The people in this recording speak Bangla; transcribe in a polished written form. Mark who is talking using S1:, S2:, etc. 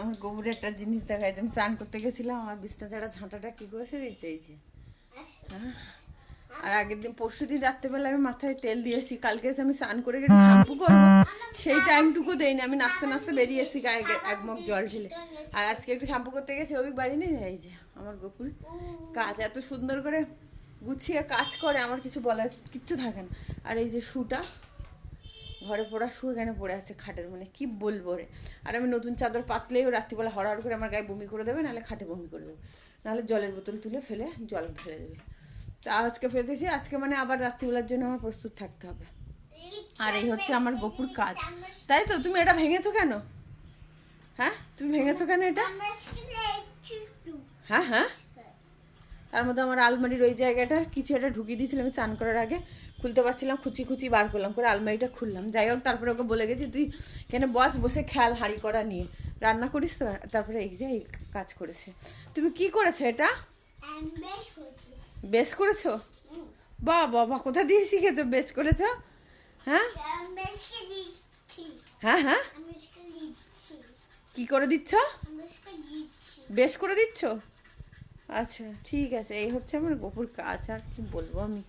S1: আমার গোবরের একটা জিনিস দেখায় যে আমি স্নান করতে গেছিলাম, আমার বিছনা ছাড়া ঝাঁটাটা কি করেছে দিয়েছে এই যে। হ্যাঁ, আর আগের দিন পরশুদিন রাত্রেবেলা আমি মাথায় তেল দিয়েছি, কালকে এসে আমি স্নান করে গেছি শ্যাম্পু করবো, সেই টাইমটুকু দেয়নি, আমি নাচতে নাচতে বেরিয়েছি গায়ে এক মগ জল ঢেলে। আর আজকে একটু শ্যাম্পু করতে গেছি, ওই বাড়ি নেই, এই যে আমার গোকুল কাজ এত সুন্দর করে গুছিয়ে কাজ করে, আমার কিছু বলার কিচ্ছু থাকে না। আর এই যে শুটা ঘরে পড়া শু এখানে পড়ে আছে খাটের, মানে কি বলবো রে। আর আমি নতুন চাদর পাতলেই ও রাত্রিবেলা হড়াহড় করে আমার গায়ে বমি করে দেবে, নাহলে খাটে বমি করে দেবে, নাহলে জলের বোতল তুলে ফেলে জল ফেলে দেবে। তা আজকে ফেলেছি, আজকে মানে আবার রাত্রিবেলার জন্য আমার প্রস্তুত থাকতে হবে। আর এই হচ্ছে আমার গোপুর কাজ, তাই তো? তুমি এটা ভেঙেছো কেন? হ্যাঁ, তুমি ভেঙেছো কেন এটা? হ্যাঁ হ্যাঁ, তার মধ্যে আমার আলমারির ওই জায়গাটা কিছু একটা ঢুকিয়ে দিয়েছিলাম আমি স্নান করার আগে, খুলতে পারছিলাম, খুচি খুচি বার করলাম করে আলমারিটা খুললাম। যাই হোক, তারপরে ওকে বলে গেছি তুই কেন বসে খেয়াল হাঁড়ি করা নিয়ে রান্না করিস তো। তারপরে এই যে এই কাজ করেছে। তুমি কি করেছো এটা? বেশ করেছো? বাহ বাবা, কোথা দিয়ে শিখেছো বেশ করেছো? হ্যাঁ হ্যাঁ হ্যাঁ, কি করে দিচ্ছ? বেশ করে দিচ্ছ? আচ্ছা ঠিক আছে, এই হচ্ছে আমার গোপুর কাজ, আর কি বলবো আমি।